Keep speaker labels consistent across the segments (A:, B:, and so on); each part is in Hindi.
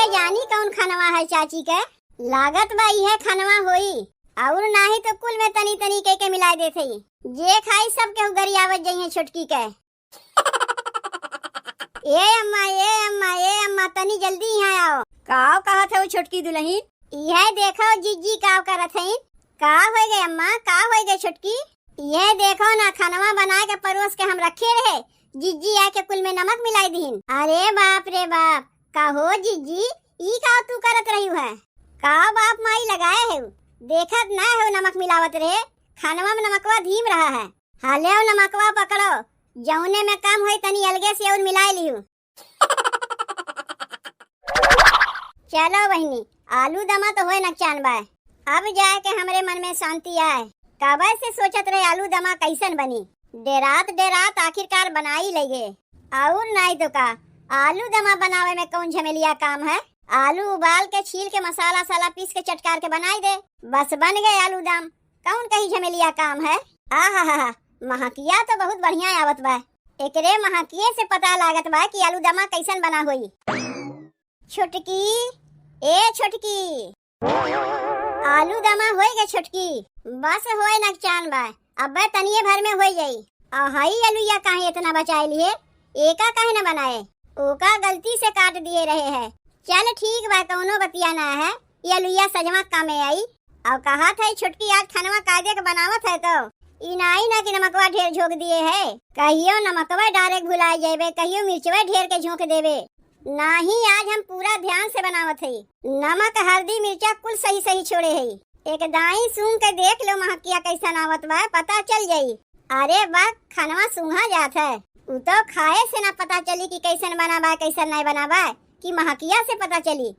A: के जानी कौन खानवा है चाची के। लागत बा यह खानवा होई और नाही तो कुल में तनी तनी के मिला देते जे खाई सब के गरियावत जइए छोटकी के। ए अम्मा तनी जल्दी यहाँ आओ। काव कहत है छोटकी दुल्हन। यह देखो जीजी काव करत है। का हो गए अम्मा, का हो गए छोटकी? यह देखो ना खानवा बना के परोस के हम रखे रहे, जीजी आके कुल में नमक मिलाई दीन। अरे बाप रे बाप, का हो जीजी ई का तू करत रही है? का बाप माई लगाए है देखत ना है नमक मिलावत रहे। खानवा में नमकवा धीम रहा है। हाले नमकवा पकड़ो, जौने में कम होई तनी अलगे से और मिला लियो। चलो बहनी, आलू दमा तो होए नकचान बाय। अब जाए के हमरे मन में शांति आए। काबर से सोचत रहे आलू दमा कैसन बनी। डेरात आखिरकार बनाई लगे। और नहीं तो का आलू दमा बनावे में कौन झमेलिया काम है। आलू उबाल के छील के मसाला साला पीस के चटकार के बनाई दे, बस बन गए आलू दम। कौन कहीं झमेलिया काम है। आहा महकिया तो बहुत बढ़िया आवत बा। एकरे महकिये से पता लागत बा कि आलू दमा कैसन बना होई। छोटकी, ए छोटकी, आलू दमा होई गे छोटकी। बस होए नकचान बा, अब तनिए भर में हो जाई। हाई आलूया काहे इतना बचाए लिए, एका काहे न बनाए, ओका गलती से काट दिए रहे है। चल ठीक बा, कौनो बतिया ना है, ये आलूया सजमा कामे आई। और कहा था छोटकी आज खानवा कायदे के बनावत है तो इनाई ना कि नमकवा ढेर झोंक दिए है। कहियो नमकवा डायरेक्ट भुला जाबे, कहियो मिर्चवा ढेर के झोंक देवे। नाही आज हम पूरा ध्यान से बनावत है। नमक हल्दी मिर्चा कुल सही सही छोड़े है। एक दाई सूंघ के देख लो महकिया कैसा नावत बा, पता चल जाई। अरे बा खानवा सूंघा जात है, उ तो खाए से ना पता चली कि कैसन बना बा कैसन नहीं बना बा, कि महकिया से पता चली।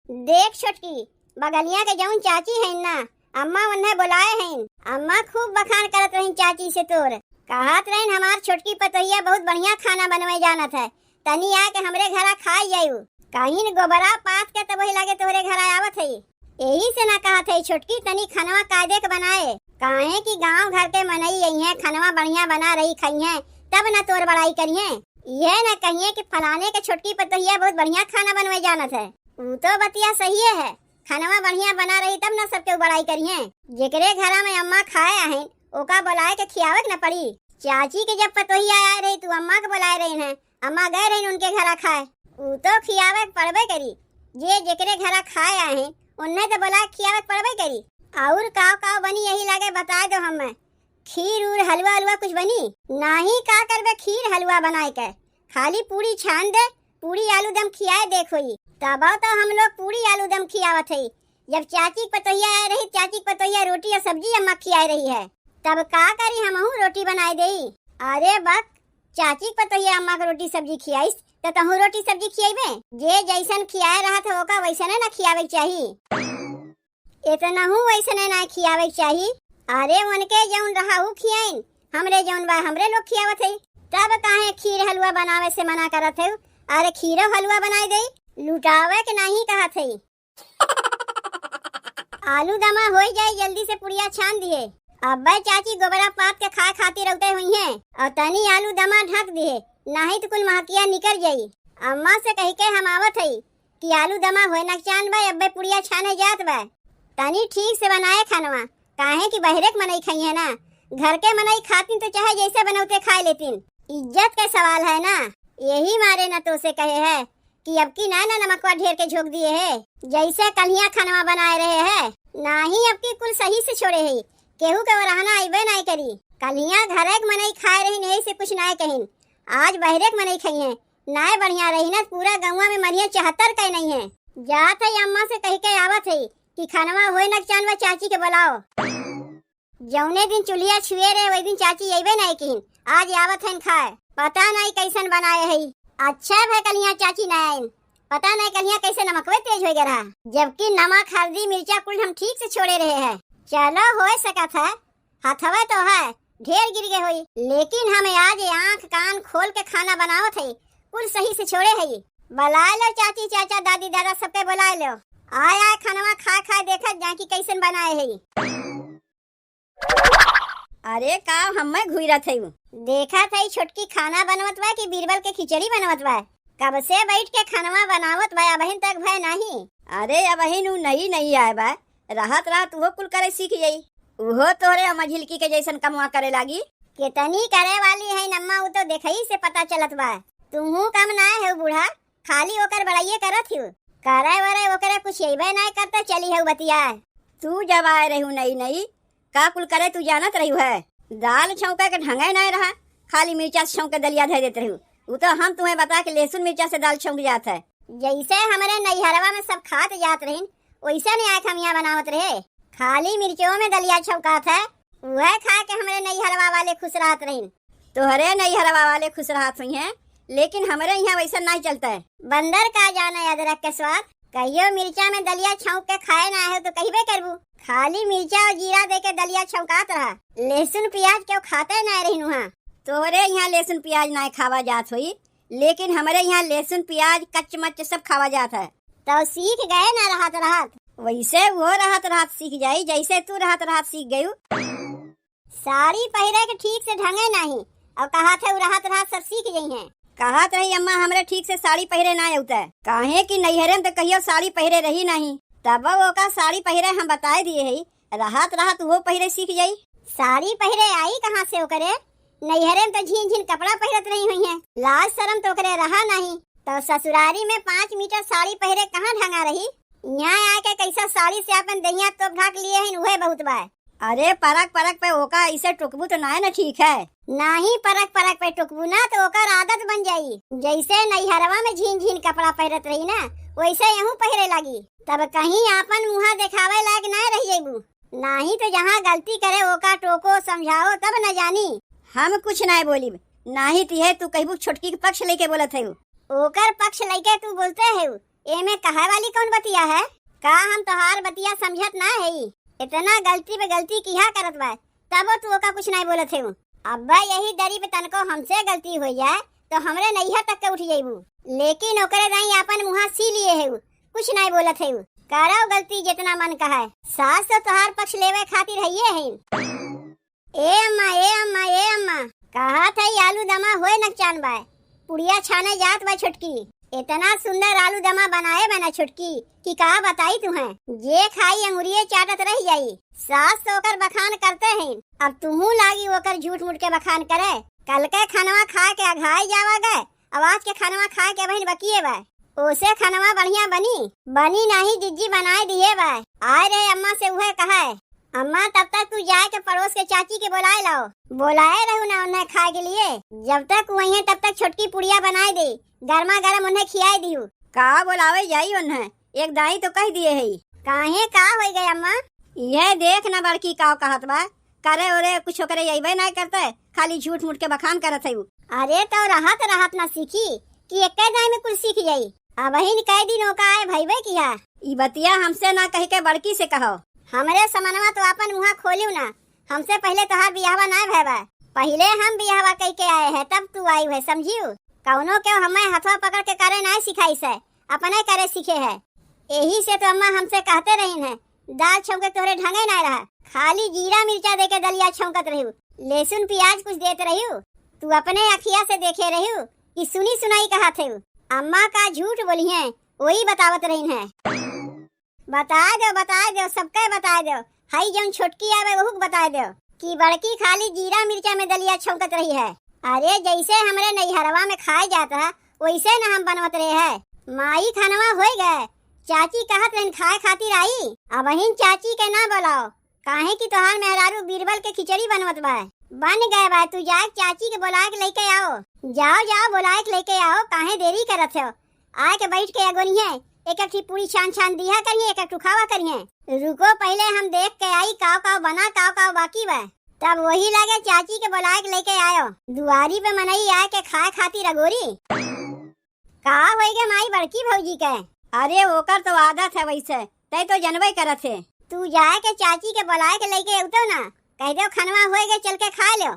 A: देख छोटकी, बगलिया के जौन चाची है ना, अम्मा उन्हें बुलाए हैं। अम्मा खूब बखान करत रही चाची से तोर। कहत रही हमार छोटकी पतोहिया बहुत बढ़िया खाना बनवे जानत है, तनी आके हमरे घरा खाई जायू। कहीं गोबरा पात के तब वही लगे तोहरे घर आवत है। यही से ना कहत है छोटकी तनी खानवा कायदे के बनाए। काहे कि गांव घर के मनई यही है, खानवा बढ़िया बना रही खाई है तब ना तोर बड़ाई करिए। यह न कहिए कि फलाने के छोटकी पतोहिया बहुत बढ़िया खाना बनवे जानत है। वो तो बतिया सही है, खानवा बढ़िया बना रही तब ना सबके बड़ाई करिए। जेकरे घरा में अम्मा खाए हैं ओका बुलाए के खियावे न पड़ी। चाची के जब पतोहिया आए रही तू अम्मा के बुलाए रही है, अम्मा गए रही उनके घरा खाए, वो तो खियावे पड़बे करी। जे जेकरे घरा खाए आए हैं उन्हें तो बुला खियावे पड़बे करी। और काव काव बनी यही लगे बता दो हमें। खीर उर हलवा अलवा कुछ बनी नहीं? का करबे खीर हलवा बनाए के, खाली पूरी छान दे, पूरी आलू दम खियाए देखो ही। तब तो हम लोग पूरी आलू दम खियावत है। जब चाची पतोहिया आ रही, चाची पतोहिया रोटी और सब्जी अम्मा खियाई रही है, तब का करी हमहू रोटी बनाए दे। अरे बक, चाची पतोहिया अम्मा को रोटी सब्जी खियाईस तो तहू रोटी सब्जी खियाबे। जे जैसन खियाए रहा था ओका वैसने ना खियावे चाहिए, इतना हूँ वैसने ना खियावे चाहिए। अरे उनके जौन रहा हूँ खियाइन, हमरे जौन बा हमरे लोग खियावत है। तब काहे खीर हलवा बनावे से मना करत है? अरे खीरो हलवा बनाई दे, लुटावे के नहीं कहत है। आलू दमा हो जाए जल्दी से पुड़िया छान दिए। अब चाची गोबरा पात के खाए खातिर रउते हुई है और तनी आलू दमा ढक दिए, नहीं तो कुल महकिया निकल जाई। अम्मा से कही के हम आवत है कि आलू दमा होए नकचान बा, अब पुड़िया छाने जात बा। तनी ठीक से बनाए खानवा, काहे कि बहरे के मनई खाई है ना, घर के मनई खाती तो चाहे जैसे बनौते खा लेतीन। इज्जत का सवाल है ना, यही मारे न तो से कहे है कि अब की ना नमकवा ढेर के झोंक दिए है। जैसे कलिया खानवा बनाए रहे है नाही, अब की कुल सही से छोड़े है। केहू के रहना आइबे नहीं करी। कलिया घर एक मनई खाए रही नहीं से कुछ ना कहीं, आज बहरे के मनई खाई है ना बढ़िया रही ना। पूरा गौवा में मरिया 74 कहीं नहीं है। जात है अम्मा से कह के आवत है कि खानवा होए नकचान व चाची के बुलाओ। जौने दिन चुलिया छुए रहे वही दिन चाची अइबे नहीं कहीं, आज आवत है खाए। पता नहीं कैसन बनाए है। अच्छा है कलिया चाची न आइन, पता नहीं कलिया कैसे नमकवे तेज हो गया, जबकि नमक हल्दी मिर्चा कुल हम ठीक से छोड़े रहे हैं। चलो हो सकत है, हथवे तो है ढेर गिर गए हुई, लेकिन हमें आज आँख कान खोल के खाना बनावत है, कुल सही से छोड़े है। बुला लो चाची चाचा दादी दादा सबके बुला लो। आय आय खानवा खा खा देखा जाकी कैसन बनाए है। अरे का हमें घुरत है, देखा था छोटकी खाना बनवत बा कि बीरबल के खिचड़ी बनवत बा। कब से बैठ के खनवा बनावत बा अबहिन तक भय नहीं।
B: अरे अबहिन उ नहीं आए बा, राहत राहत वो कुल करे सीख जाई। उहो तोरे अम्मा झिलकी के जैसन कमवा करे लागी।
A: कितनी करे वाली है नम्मा, वो तो देखई से पता चलत बा। तुहू कम ना है बूढ़ा, खाली ओकर बड़ाइये करत हिउ। करे वरे ओकरे कुछ येबे ना करता चली है बतिया।
B: तू जब आए रहू नहीं का कुल करे तू जानत रहू है। दाल छौका के ढंगे नहीं रहा, खाली मिर्चा से छौंक के दलिया धर देते रहू। वो तो हम तुम्हें बता के लहसुन मिर्चा से दाल छौंक जात है।
A: जैसे हमारे नैहरवा में सब खात जात रहीन वैसे नहीं आए हम यहाँ बनावत रहे। खाली मिर्चों में दलिया छौकात है, वह खा के हमारे नैहरवा वाले खुश रहत रहीन।
B: तोहरे नैहरवा वाले खुश रहत हुई हैं, लेकिन हमारे यहाँ वैसा नहीं चलता है।
A: बंदर का जाने अदरक के स्वाद, कहियो मिर्चा में दलिया छौंक के खाए ना है तो कहिबे करबू। खाली मिर्चा और जीरा दे के दलिया छौकात रहा, लहसुन प्याज क्यों खाते ना रही वहाँ।
B: तोहरे यहाँ लहसुन प्याज ना खावा जात हुई, लेकिन हमारे यहाँ लहसुन प्याज कच्च मच्च सब खावा जात है।
A: तो सीख गए ना रहत रहत।
B: वैसे वो रहत रहत सीख जाई जैसे तू रहत रहत सीख गयू।
A: साड़ी पहरे के ठीक से ढंगे नहीं और कहा थे रहत रहत सब सीख गई हैं।
B: कहत रही अम्मा हमरे ठीक से साड़ी पहरे ना आउता है। काहे कि नैहरे में तो कहियो साड़ी पहरे रही नहीं, तब वो का साड़ी पहरे हम बताए दिए है। रहत रहत वो पहरे सीख जाई।
A: साड़ी पहरे आई कहाँ से ओकरे? नैहरे में तो झीन झीन कपड़ा पहरत रही हुई है, लाज शर्म तो ओकरे रहा नहीं। तो ससुरारी में 5 मीटर साड़ी पहरे कहाँ ढंगा रही। यहाँ आके कैसा साड़ी से अपन दहिया तो ढक लिए हैं, वह बहुत बा।
B: अरे परक परक पे ओका ऐसे टुकबू तो ना ठीक है।
A: नहीं परक परक पे टुकबू ना तो ओकर आदत बन जाई। जैसे नैहरवा में झीन झीन कपड़ा पहरत रही ना वैसे यहाँ पहरे लगी, तब कहीं आपन मुँह दिखावे लायक ना रह जाबू। नहीं तो जहाँ गलती करे ओका टोको समझाओ तब न जानी।
B: हम कुछ नहीं बोली, नहीं तिहे तू कहबू छोटकी के पक्ष लेके बोलत है।
A: ओकर पक्ष लेके तू बोलते है, एमे कहे वाली कौन बतिया है? का हम तोहार बतिया समझत ना है? इतना गलती पे गलती किया करत बा तब तू ओका कुछ नहीं बोलत है। अब्बा यही दरी पे तनको हमसे गलती हो जाए तो हमरे नैहर तक के उठ जाइबू, लेकिन ओकरे दाई अपन मुँह सी लिए है, कुछ नहीं बोलत है। करो गलती जितना मन कहे, सास तो तोहार पक्ष लेवे खातिर है ही। ए अम्मा ए अम्मा ए अम्मा, कहा था आलू दमा होए नकचान बा, पुड़िया छाने जात बा छोटकी। इतना सुंदर आलू दमा बनाए बना छोटकी कि का बताई तुम्हें। जे खाई अंगुरिये चाटत रह जाई। सास तो ओकर बखान करते हैं, अब तुहू लागी ओकर झूठ मूठ के बखान करे। कल के खानवा खा के अघाई जावा गए, आवाज के खानवा खा के बहन बकिए बा। ओसे खानवा बढ़िया बनी नहीं जिज्जी बनाए दिए बा। आए रे अम्मा से वह कहा अम्मा तब तक तू जाए के पड़ोस के चाची के बुलाए लाओ। बुलाए रहू ना उन्हें खाए के लिए, जब तक वही है तब तक छोटकी पुड़िया बनाए दे, गर्मा गर्म उन्हें खियाए दियो।
B: का बोलावे जाई उन्हें, एक दाई तो कह दिए है।
A: काहे का हो गए अम्मा?
B: यह देख न बड़की का कहत बा, करे ओरे कुछ करे यही नहीं करते, खाली झूठ मूठ के बखान करत है।
A: अरे तो रहत रहत ना सीखी कि एक दाई में कुछ सीख जाई। अब ही कई दिन ओका आए भईबे किया।
B: ई बतिया हमसे ना कह के बड़की से कहो।
A: हमरे समनवा तो अपन मुँह खोलियो ना, हमसे पहले तोहार बियाहवा ना भैबा। पहले हम बियाहवा कह के आए हैं तब तू आई है, समझियो। कौनो क्यों हमें हथवा पकड़ के करे नहीं सिखाई से, अपने करे सीखे है। यही से तो अम्मा हमसे कहते रही है दाल छौके तोहरे ढंगे नहीं रहा, खाली जीरा मिर्चा दे के दलिया छौकत रही, लहसुन प्याज कुछ देते रही। तू अपने अखिया से देखे रही कि सुनी सुनाई कहा थे। अम्मा का झूठ बोली है वही बतावत रही है। बता दो सबके बता दो। हाई जौन छोटकी आवे वहू बता दो कि बड़की खाली जीरा मिर्चा में दलिया छौकत रही है। अरे जैसे हमरे नैहरवा में खाए जाता वैसे न हम बनवत रहे है। माई खानवा हो गए, चाची कहत रही खाए खातिर आई। अब हिन चाची के ना बुलाओ, काहे कि तोहार मेहरारू बीरबल के खिचड़ी बनवत बा। बन गए बा, तू जाए चाची के बुला के लेके आओ। जाओ बुला के लेके आओ, काहे देरी करत हो। आए के बैठ के अगोनिए एक पूरी छान दिया करिए, एक खावा करिए। रुको पहले हम देख के आई काव बना काव बाकी बा, तब वही लगे चाची के बुला के लेके आयो। दुआरी पे मनई आए के खाए खातिर अगोरी का होएगे माई बड़की भौजी के।
B: अरे ओकर तो आदत है वैसे, तय तो जनवे करत है।
A: तू जाए के चाची के बुलाए के लेके उतो ना, कह दो खनवा होएगे चल के खा लो।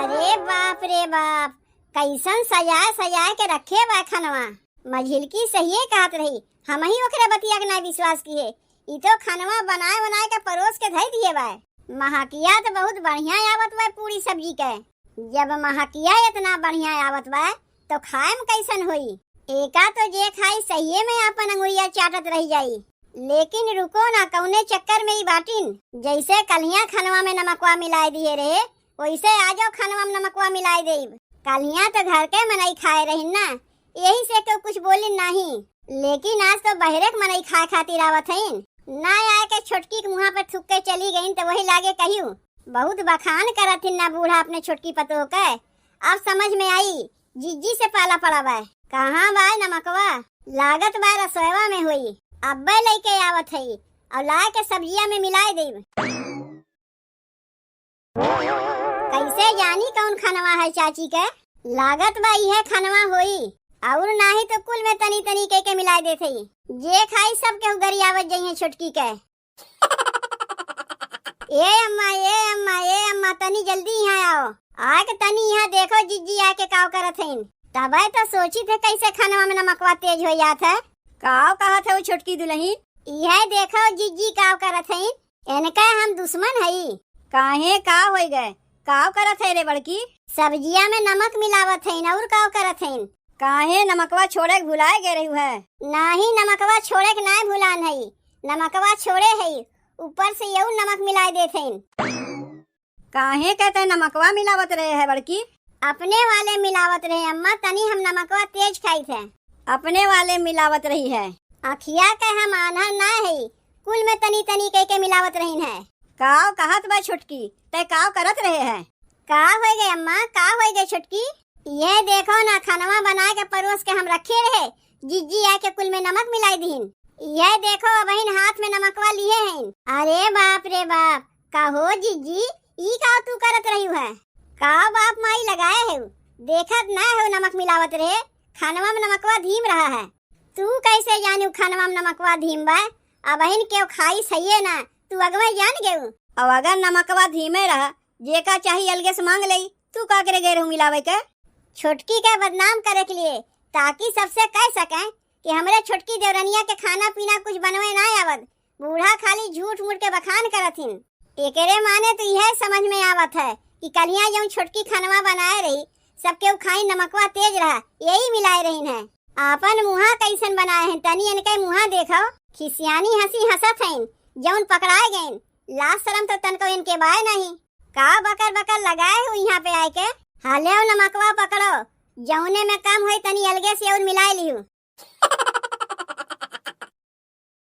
A: अरे बाप रे बाप, कैसन सजाए के रखे बा खनवा। मझिलकी सही कहत रही, हम ही ओकरे बतिया के ना विश्वास किए। ई तो खनवा बनाए के परोस के धई दिए बा। महकिया तो बहुत बढ़िया आवत बा पूरी सब्जी के। जब महकिया इतना बढ़िया आवत बा तो खाएम कैसन होई। एका तो जे खाई सहिए में अपन अंगुरिया चाटत रह जाई। लेकिन रुको ना, कौने चक्कर में ही बाटिन। जैसे कलिया खनवा में नमकवा मिलाए दिए रहे, वैसे आजो खनवा में नमकवा मिलाए देब। कलिया तो घर के मनई खाए रही ना, यही से क्यों कुछ बोली नहीं। लेकिन आज तो बहरे के मनई खाए खातिर आवत हईन। ना आए के छोटकी के मुँह पर थूक के चली गईन तो वही लागे कहियो बहुत बखान करत हिन ना बूढ़ा अपने छोटकी पतोह के। अब समझ में आई जीजी से पाला पड़ा बा। कहाँ बा नमकवा? लागत बा रसोईवा में हुई। अब्बे लेके आवत हई और लाए के सब्जिया में मिलाए देब। कैसे जानी कौन खनवा है चाची के? लागत बा यह खनवा होई और नाही तो कुल में तनी तनी के मिलाए देते। जे खाई सब के उगरियावत जाइए छोटकी के। ए अम्मा ए अम्मा ए अम्मा तनी जल्दी यहाँ आओ। आके तनी यहाँ देखो जीजी आके काव करत हईन। तबे तो सोची थे कैसे खनवा में नमकवा तेज हो जात है।
B: काव कहा थे वो छोटकी दुल्हन?
A: यह देखो जीजी काव करत हईन। इनका हम दुश्मन हई।
B: काहे काव हो गए? काव करत है रे बड़की?
A: सब्जिया में नमक मिलावत हईन और काव करत हईन।
B: काहे नमकवा छोड़े के भुलाए गे रही है?
A: नहीं नमकवा छोड़े के ना भुलान हई। नमकवा छोड़े हई, ऊपर से यू नमक मिलाए देते हईन।
B: काहे कहते नमकवा मिलावत रहे है बड़की?
A: अपने वाले मिलावत रहे अम्मा, तनी हम नमकवा तेज खाई थे।
B: अपने वाले मिलावत रही है?
A: अखिया के हम आन्हर ना है, कुल में तनी तनी के मिलावत रही है।
B: काव कहत बा छोटकी, ते काव करत रहे है?
A: का हो गए अम्मा, का हो गए छोटकी? ये देखो ना खनवा बना के परोस के हम रखे रहे। जीजी आके कुल में नमक मिलाई दीन। ये देखो बहन हाथ में नमकवा लिए हैं। अरे बाप रे बाप, का हो जीजी ई का तू करत रही है? का बाप माई लगाए है? देखत ना है नमक मिलावत रहे। खनवा में नमकवा धीम रहा है। तू कैसे जानू खनवा में नमकवा धीम बा? अब बहन के खाई सही है ना, तू अगवा जान गेऊ।
B: अब अगर नमकवा धीमे रहा, जे का चाहिए अलगे से मांग लई। तू का करे गए रहू मिलावे के?
A: छोटकी के बदनाम करे के लिए, ताकि सबसे कह सके कि हमरे छोटकी देवरनिया के खाना पीना कुछ बनवे ना आवत। बूढ़ा खाली झूठ मूठ के बखान करथिन। एकरे माने तो यह समझ में आवत है कि कलिया जो छोटकी खनवा बनाए रही, सबके खाई नमकवा तेज रहा, यही मिलाए रही है। आपन मुहा कैसन बनाए हैं, तनी इनके मुहा देखो। खिसियानी हंसी हंसत हैं। जौन पकड़ाए गए लाज शरम तो तनको इनके बाय नहीं। का बकर बकर लगाए हो यहाँ पे आए के? हाले नमकवा पकड़ो, जौने में कम होई तनी अलगे से और मिलाए लियो।